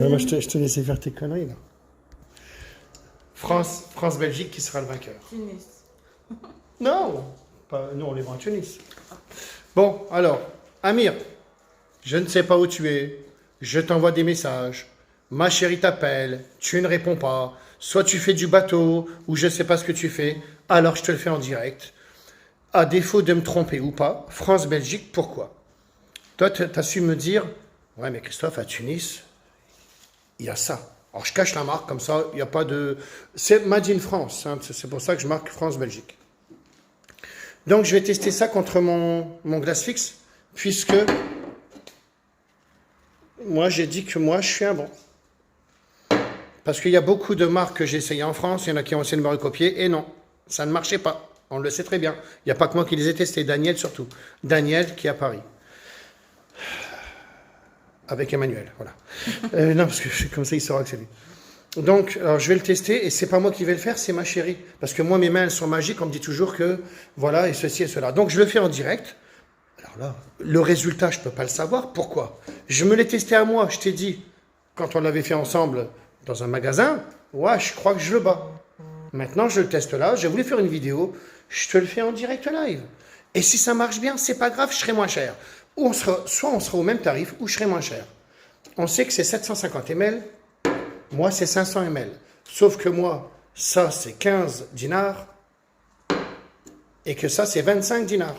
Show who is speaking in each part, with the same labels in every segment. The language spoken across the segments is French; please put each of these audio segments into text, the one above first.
Speaker 1: Moi, je te laissais faire tes conneries, là. France-Belgique, qui sera le vainqueur?
Speaker 2: Tunis.
Speaker 1: Non, nous, on les voit à Tunis. Bon, alors, Amir, je ne sais pas où tu es. Je t'envoie des messages. Ma chérie t'appelle. Tu ne réponds pas. Soit tu fais du bateau, ou je ne sais pas ce que tu fais. Alors, je te le fais en direct. À défaut de me tromper ou pas, France-Belgique, pourquoi? Toi, tu as su me dire, ouais, mais Christophe, à Tunis, il y a ça. Alors, je cache la marque, comme ça, il n'y a pas de... C'est Made in France, hein, c'est pour ça que je marque France-Belgique. Donc, je vais tester ça contre mon glace fixe, puisque moi, j'ai dit que moi, je suis un bon. Parce qu'il y a beaucoup de marques que j'ai essayées en France, il y en a qui ont essayé de me recopier, et non, ça ne marchait pas. On le sait très bien. Il n'y a pas que moi qui les ai testés, Daniel surtout. Daniel qui est à Paris. Avec Emmanuel, voilà. Non, parce que comme ça, il saura que c'est lui. Donc, alors, je vais le tester, et c'est pas moi qui vais le faire, c'est ma chérie. Parce que moi, mes mains, elles sont magiques, on me dit toujours que, voilà, et ceci et cela. Donc, je le fais en direct. Alors là, le résultat, je ne peux pas le savoir. Pourquoi? Je me l'ai testé à moi, je t'ai dit, quand on l'avait fait ensemble dans un magasin, ouais, je crois que je le bats. Maintenant, je le teste là, j'ai voulu faire une vidéo, je te le fais en direct live. Et si ça marche bien, c'est pas grave, je serai moins cher. Soit on sera au même tarif, ou je serai moins cher. On sait que c'est 750 ml, moi c'est 500 ml. Sauf que moi, ça c'est 15 dinars, et que ça c'est 25 dinars.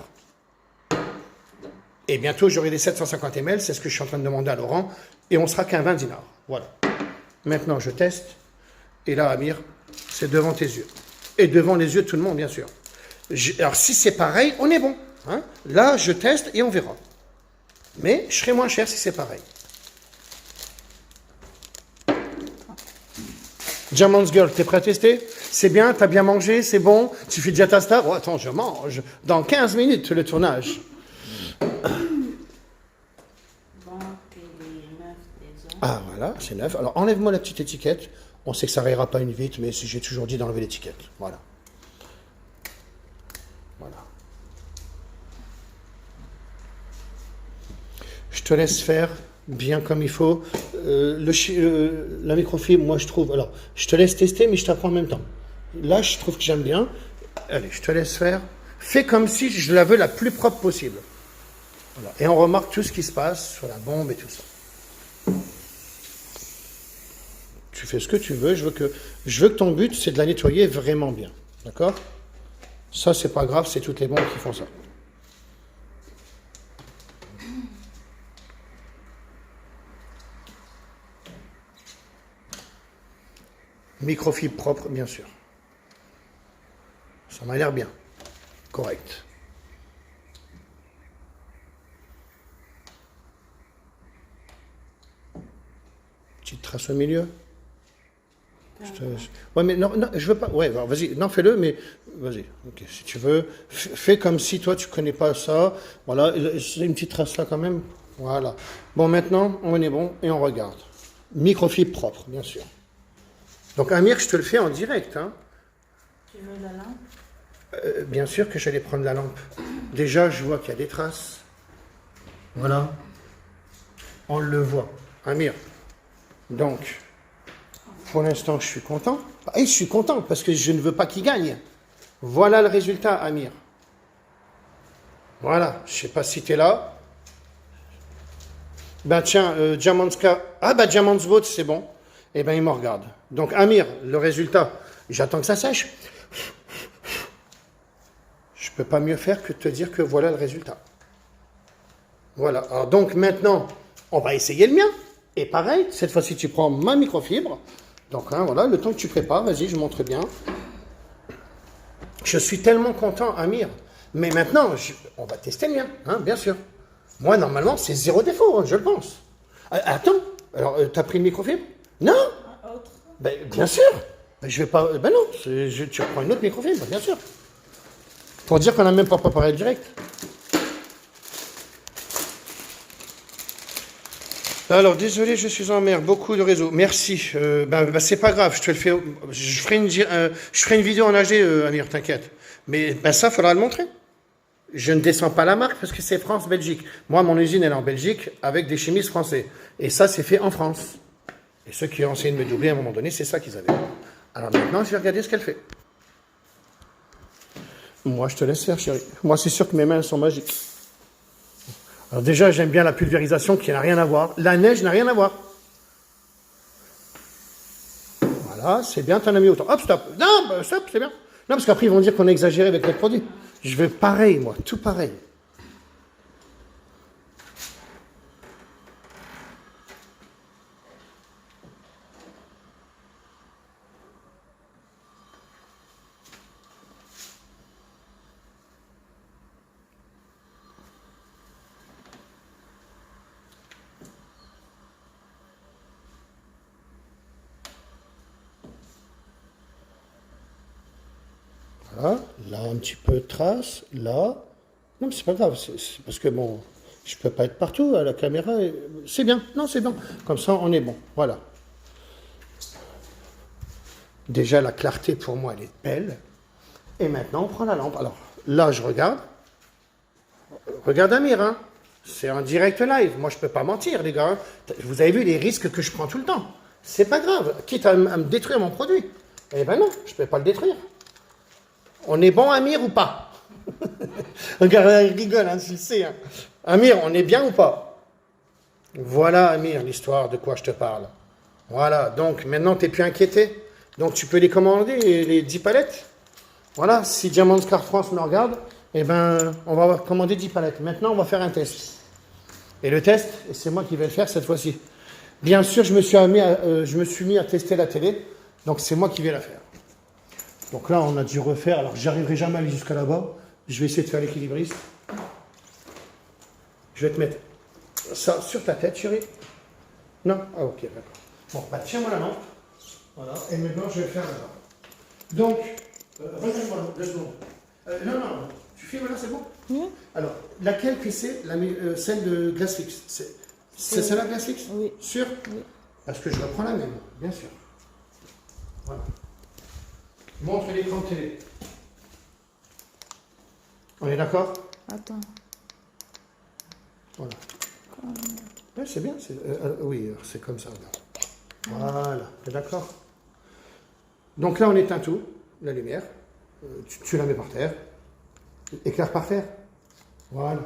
Speaker 1: Et bientôt j'aurai des 750 ml, c'est ce que je suis en train de demander à Laurent, et on sera qu'un 20 dinars. Voilà. Maintenant je teste, et là Amir, c'est devant tes yeux. Et devant les yeux de tout le monde, bien sûr. Alors si c'est pareil, on est bon. Hein? Là, je teste et on verra. Mais je serai moins cher si c'est pareil. Diamond's Girl, t'es prêt à tester? C'est bien, t'as bien mangé, c'est bon? Tu fais déjà ta star? Oh, attends, je mange. Dans 15 minutes, le tournage. Ah, voilà, c'est neuf. Alors, enlève-moi la petite étiquette. On sait que ça n'ira pas une vite, mais j'ai toujours dit d'enlever l'étiquette. Voilà. Voilà. Je te laisse faire bien comme il faut. La microfibre, moi, je trouve... Alors, je te laisse tester, mais je t'apprends en même temps. Là, je trouve que j'aime bien. Allez, je te laisse faire. Fais comme si je la veux la plus propre possible. Voilà. Et on remarque tout ce qui se passe sur la bombe et tout ça. Tu fais ce que tu veux. Je veux que ton but, c'est de la nettoyer vraiment bien. D'accord? Ça, c'est pas grave, c'est toutes les bombes qui font ça. Microfibre propre, bien sûr. Ça m'a l'air bien. Correct. Petite trace au milieu. Ouais, mais non, je veux pas. Ouais, vas-y, non, fais-le, mais vas-y. Ok, si tu veux, fais comme si toi tu connais pas ça. Voilà, c'est une petite trace là quand même. Voilà. Bon, maintenant, on est bon et on regarde. Microfibre propre, bien sûr. Donc, Amir, je te le fais en direct. Hein.
Speaker 2: Tu veux la lampe?
Speaker 1: Bien sûr que j'allais prendre la lampe. Déjà, je vois qu'il y a des traces. Voilà. On le voit. Amir. Donc. Pour l'instant, je suis content. Et je suis content parce que je ne veux pas qu'il gagne. Voilà le résultat, Amir. Voilà. Je ne sais pas si tu es là. Ben tiens, Diamantska. Ah ben Diamant's Vote, c'est bon. Eh ben il me regarde. Donc Amir, le résultat. J'attends que ça sèche. Je ne peux pas mieux faire que de te dire que voilà le résultat. Voilà. Alors donc maintenant, on va essayer le mien. Et pareil, cette fois-ci, tu prends ma microfibre. Donc, hein, voilà, le temps que tu prépares, vas-y, je montre bien. Je suis tellement content, Amir. Mais maintenant, on va tester le mien, hein, bien sûr. Moi, normalement, c'est zéro défaut, hein, je le pense. Attends, alors, t'as pris le microfibre? Non?
Speaker 2: Autre.
Speaker 1: Ben, bien sûr. Ben, je vais pas... Ben non, tu reprends une autre microfibre, bien sûr. Pour dire qu'on n'a même pas préparé le direct. Alors, désolé, je suis en mer, beaucoup de réseaux. Merci. C'est pas grave, je te le fais. Je ferai une vidéo en HD, Amir, t'inquiète. Mais ça, il faudra le montrer. Je ne descends pas la marque parce que c'est France-Belgique. Moi, mon usine, elle est en Belgique avec des chimistes français. Et ça, c'est fait en France. Et ceux qui ont essayé de me doubler à un moment donné, c'est ça qu'ils avaient. Alors maintenant, je vais regarder ce qu'elle fait. Moi, je te laisse faire, chérie. Moi, c'est sûr que mes mains, elles sont magiques. Alors déjà, j'aime bien la pulvérisation qui n'a rien à voir. La neige n'a rien à voir. Voilà, c'est bien, t'en as mis autant. Hop, stop. Non, bah, stop, c'est bien. Non, parce qu'après, ils vont dire qu'on a exagéré avec les produits. Je veux pareil, moi, tout pareil. Voilà, là, un petit peu de trace, là. Non, mais c'est pas grave, c'est parce que bon, je peux pas être partout à la caméra. C'est bien, non, c'est bon. Comme ça, on est bon, voilà. Déjà, la clarté, pour moi, elle est belle. Et maintenant, on prend la lampe. Alors, là, je regarde. Regarde Amir, hein. C'est un direct live. Moi, je peux pas mentir, les gars. Hein. Vous avez vu les risques que je prends tout le temps. C'est pas grave. Quitte à me détruire mon produit. Eh ben non, je peux pas le détruire. On est bon, Amir, ou pas? Regarde, il rigole, hein, tu le sais. Hein. Amir, on est bien ou pas? Voilà, Amir, l'histoire de quoi je te parle. Voilà, donc maintenant, tu n'es plus inquiété. Donc, tu peux les commander, les 10 palettes. Voilà, si Diamond Car France me regarde, eh ben, on va commander 10 palettes. Maintenant, on va faire un test. Et le test, et c'est moi qui vais le faire cette fois-ci. Bien sûr, je me suis mis à tester la télé, donc c'est moi qui vais la faire. Donc là, on a dû refaire. Alors, j'arriverai jamais à aller jusqu'à là-bas. Je vais essayer de faire l'équilibriste. Je vais te mettre ça sur ta tête, chérie. Non? Ah, ok, d'accord. Bon, bah, tiens-moi la lampe. Voilà. Et maintenant, je vais le faire là-bas. Donc, regarde-moi 2 secondes. Non, tu filmes là, c'est bon?
Speaker 2: Oui.
Speaker 1: Alors, laquelle que c'est celle de Glassfix? C'est celle-là, Glassfix?
Speaker 2: Oui.
Speaker 1: Sûr?
Speaker 2: Oui.
Speaker 1: Parce que je reprends la même, bien sûr. Voilà. Montre l'écran de télé. On est d'accord?
Speaker 2: Attends.
Speaker 1: Voilà. Ouais, c'est bien. Oui, c'est comme ça. Voilà. T'es d'accord? Donc là, on éteint tout, la lumière. Tu la mets par terre. Éclaire par terre. Voilà.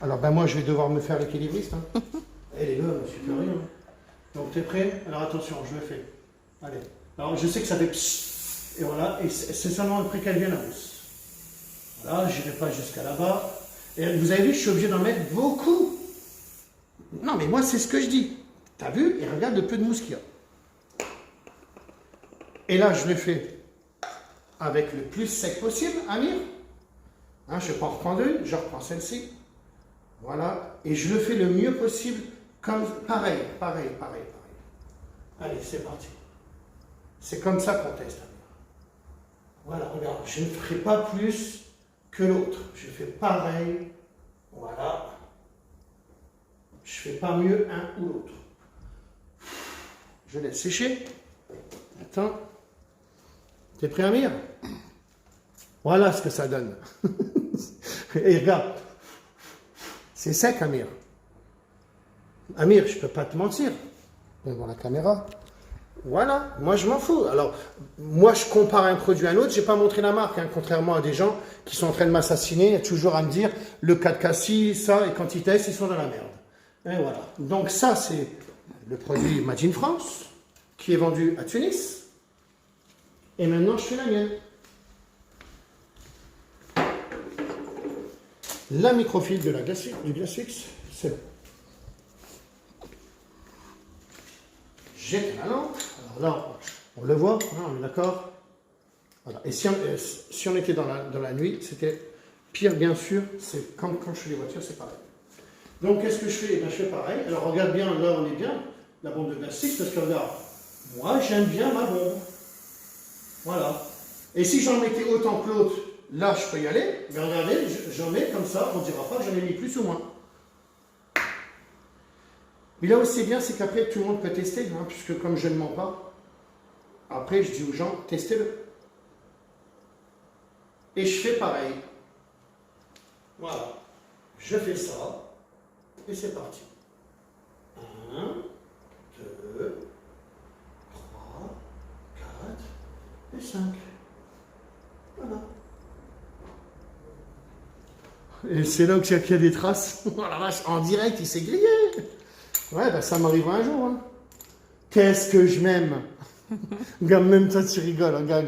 Speaker 1: Alors, ben moi, je vais devoir me faire l'équilibriste. Hein. Eh les gars, je suis plus rien. Donc, t'es prêt? Alors, attention, je le fais. Allez. Alors, je sais que ça fait psst, et voilà, et c'est seulement après qu'elle vienne à hausse. Voilà, je n'irai pas jusqu'à là-bas. Et vous avez vu, je suis obligé d'en mettre beaucoup. Non, mais moi, c'est ce que je dis. T'as vu? Et regarde le peu de mousse qu'il y a. Et là, je le fais avec le plus sec possible, Amir. Hein, je ne vais pas en reprendre une, je reprends celle-ci. Voilà, et je le fais le mieux possible, comme pareil. Allez, c'est parti. C'est comme ça qu'on teste. Voilà, regarde, je ne ferai pas plus que l'autre. Je fais pareil. Voilà. Je ne fais pas mieux un ou l'autre. Je laisse sécher. Attends. T'es prêt, Amir? Voilà ce que ça donne. Et regarde. C'est sec, Amir. Amir, je ne peux pas te mentir. Devant la caméra. Voilà, moi je m'en fous. Alors, moi je compare un produit à un autre, je n'ai pas montré la marque, hein, contrairement à des gens qui sont en train de m'assassiner, toujours à me dire le 4K ci, ça, et quand ils testent, ils sont dans la merde. Et voilà. Donc ça, c'est le produit Made in France, qui est vendu à Tunis. Et maintenant, je fais la mienne. La microfile de du Glassfix, c'est bon. Jette la lampe. Alors là, on le voit, hein, on est d'accord. Voilà. Et si on était dans la nuit, c'était pire, bien sûr. C'est quand je fais les voitures, c'est pareil. Donc, qu'est-ce que je fais? Je fais pareil. Alors, regarde bien, là, on est bien. La bombe de Glassfix, parce que regarde, moi, j'aime bien ma bombe. Voilà. Et si j'en mettais autant que l'autre, là, je peux y aller. Mais regardez, j'en mets comme ça, on ne dira pas que j'en ai mis plus ou moins. Mais là où c'est bien, c'est qu'après, tout le monde peut tester, hein, puisque comme je ne mens pas, après, je dis aux gens, testez-le. Et je fais pareil. Voilà. Je fais ça, et c'est parti. 1, 5. Voilà. Et c'est là qu'il y a des traces. Oh la vache, en direct, il s'est grillé. Ouais, bah ça m'arrivera un jour. Hein. Qu'est-ce que je m'aime. Gars, même toi, tu rigoles. Hein,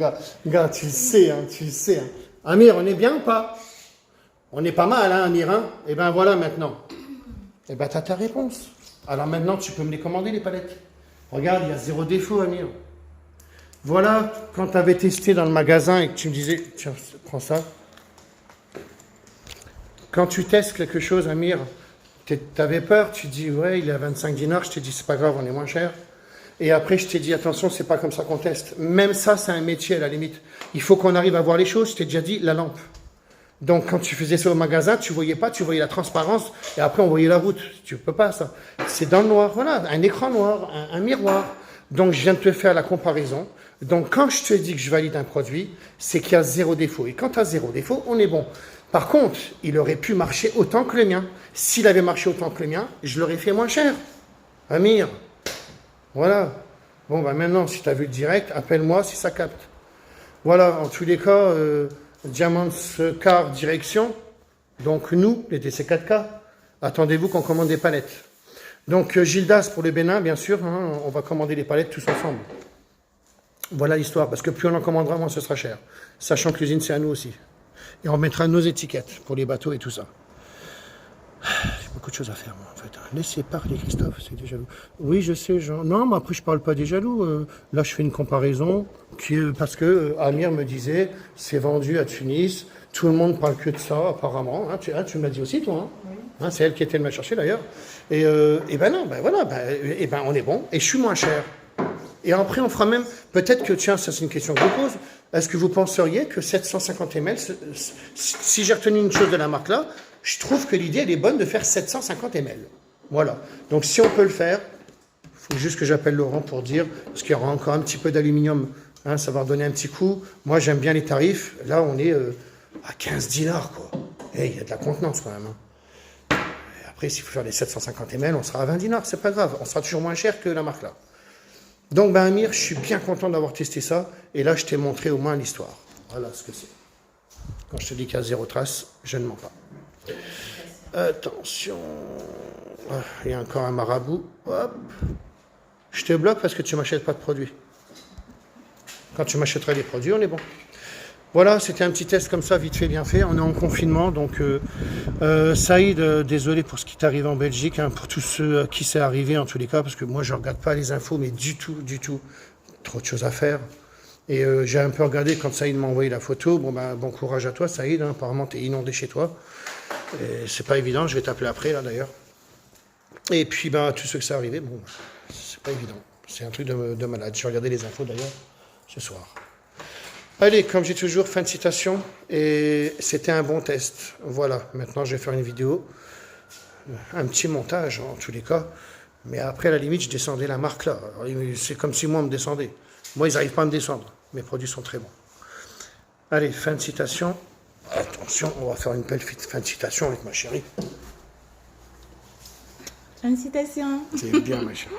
Speaker 1: gars, tu le sais. Hein, tu le sais. Hein. Amir, on est bien ou pas? On est pas mal, hein, Amir. Hein, et ben voilà maintenant. Et ben t'as ta réponse. Alors maintenant, tu peux me les commander, les palettes. Regarde, il y a 0 défaut, Amir. Voilà, quand tu avais testé dans le magasin et que tu me disais, tiens, prends ça. Quand tu testes quelque chose, Amir, tu avais peur, tu dis, ouais, il est à 25 dinars, je t'ai dit, c'est pas grave, on est moins cher. Et après, je t'ai dit, attention, c'est pas comme ça qu'on teste. Même ça, c'est un métier à la limite. Il faut qu'on arrive à voir les choses. Je t'ai déjà dit, la lampe. Donc, quand tu faisais ça au magasin, tu voyais pas, tu voyais la transparence, et après, on voyait la route. Tu peux pas, ça. C'est dans le noir, voilà, un écran noir, un miroir. Donc, je viens de te faire la comparaison. Donc, quand je te dis que je valide un produit, c'est qu'il y a 0 défaut. Et quand tu as 0 défaut, on est bon. Par contre, il aurait pu marcher autant que le mien. S'il avait marché autant que le mien, je l'aurais fait moins cher. Amir, voilà. Bon, ben maintenant, si tu as vu le direct, appelle-moi si ça capte. Voilà, en tous les cas, Diamant Car Direction. Donc, nous, les DC4K, attendez-vous qu'on commande des palettes. Donc, Gildas pour le Bénin, bien sûr, hein, on va commander les palettes tous ensemble. Voilà l'histoire, parce que plus on en commandera, moins ce sera cher. Sachant que l'usine, c'est à nous aussi. Et on mettra nos étiquettes pour les bateaux et tout ça. J'ai beaucoup de choses à faire, moi, en fait. Laissez parler, Christophe, c'est des jaloux. Oui, je sais, Jean. Non, mais après, je parle pas des jaloux. Là, je fais une comparaison parce que Amir me disait, c'est vendu à Tunis. Tout le monde parle que de ça, apparemment. Hein, tu me l'as dit aussi, toi. Hein, oui. Hein, c'est elle qui était de me chercher, d'ailleurs. Et ben non, ben voilà, et ben on est bon. Et je suis moins cher. Et après, on fera même... Peut-être que, tiens, ça c'est une question que je vous pose. Est-ce que vous penseriez que 750 ml, si j'ai retenu une chose de la marque là, je trouve que l'idée, elle est bonne de faire 750 ml. Voilà. Donc, si on peut le faire, il faut juste que j'appelle Laurent pour dire, parce qu'il y aura encore un petit peu d'aluminium, hein, ça va redonner un petit coup. Moi, j'aime bien les tarifs. Là, on est à 15 dinars, quoi. Et il y a de la contenance, quand même. Hein. Et après, s'il faut faire les 750 ml, on sera à 20 dinars, c'est pas grave. On sera toujours moins cher que la marque là. Donc, ben, Amir, je suis bien content d'avoir testé ça. Et là, je t'ai montré au moins l'histoire. Voilà ce que c'est. Quand je te dis qu'il y a 0 trace, je ne mens pas. Attention. Il y a encore un marabout. Hop. Je te bloque parce que tu ne m'achètes pas de produits. Quand tu m'achèteras des produits, on est bon. Voilà, c'était un petit test comme ça, vite fait, bien fait. On est en confinement, donc Saïd, désolé pour ce qui t'est arrivé en Belgique, hein, pour tous ceux à qui c'est arrivé en tous les cas, parce que moi je ne regarde pas les infos, mais du tout. Trop de choses à faire. Et j'ai un peu regardé quand Saïd m'a envoyé la photo. Bon, ben, bon courage à toi, Saïd, hein, apparemment tu es inondé chez toi. C'est pas évident, je vais t'appeler après, là d'ailleurs. Et puis, ben, tous ceux que ça arrivé, bon, c'est pas évident. C'est un truc de malade. J'ai regardé les infos d'ailleurs ce soir. Allez, comme j'ai toujours, fin de citation, et c'était un bon test. Voilà, maintenant je vais faire une vidéo, un petit montage en tous les cas, mais après à la limite je descendais la marque là. C'est comme si moi on me descendait. Moi ils n'arrivent pas à me descendre, mes produits sont très bons. Allez, fin de citation. Attention, on va faire une belle fin de citation avec ma chérie.
Speaker 2: Fin de citation.
Speaker 1: C'est bien ma chérie.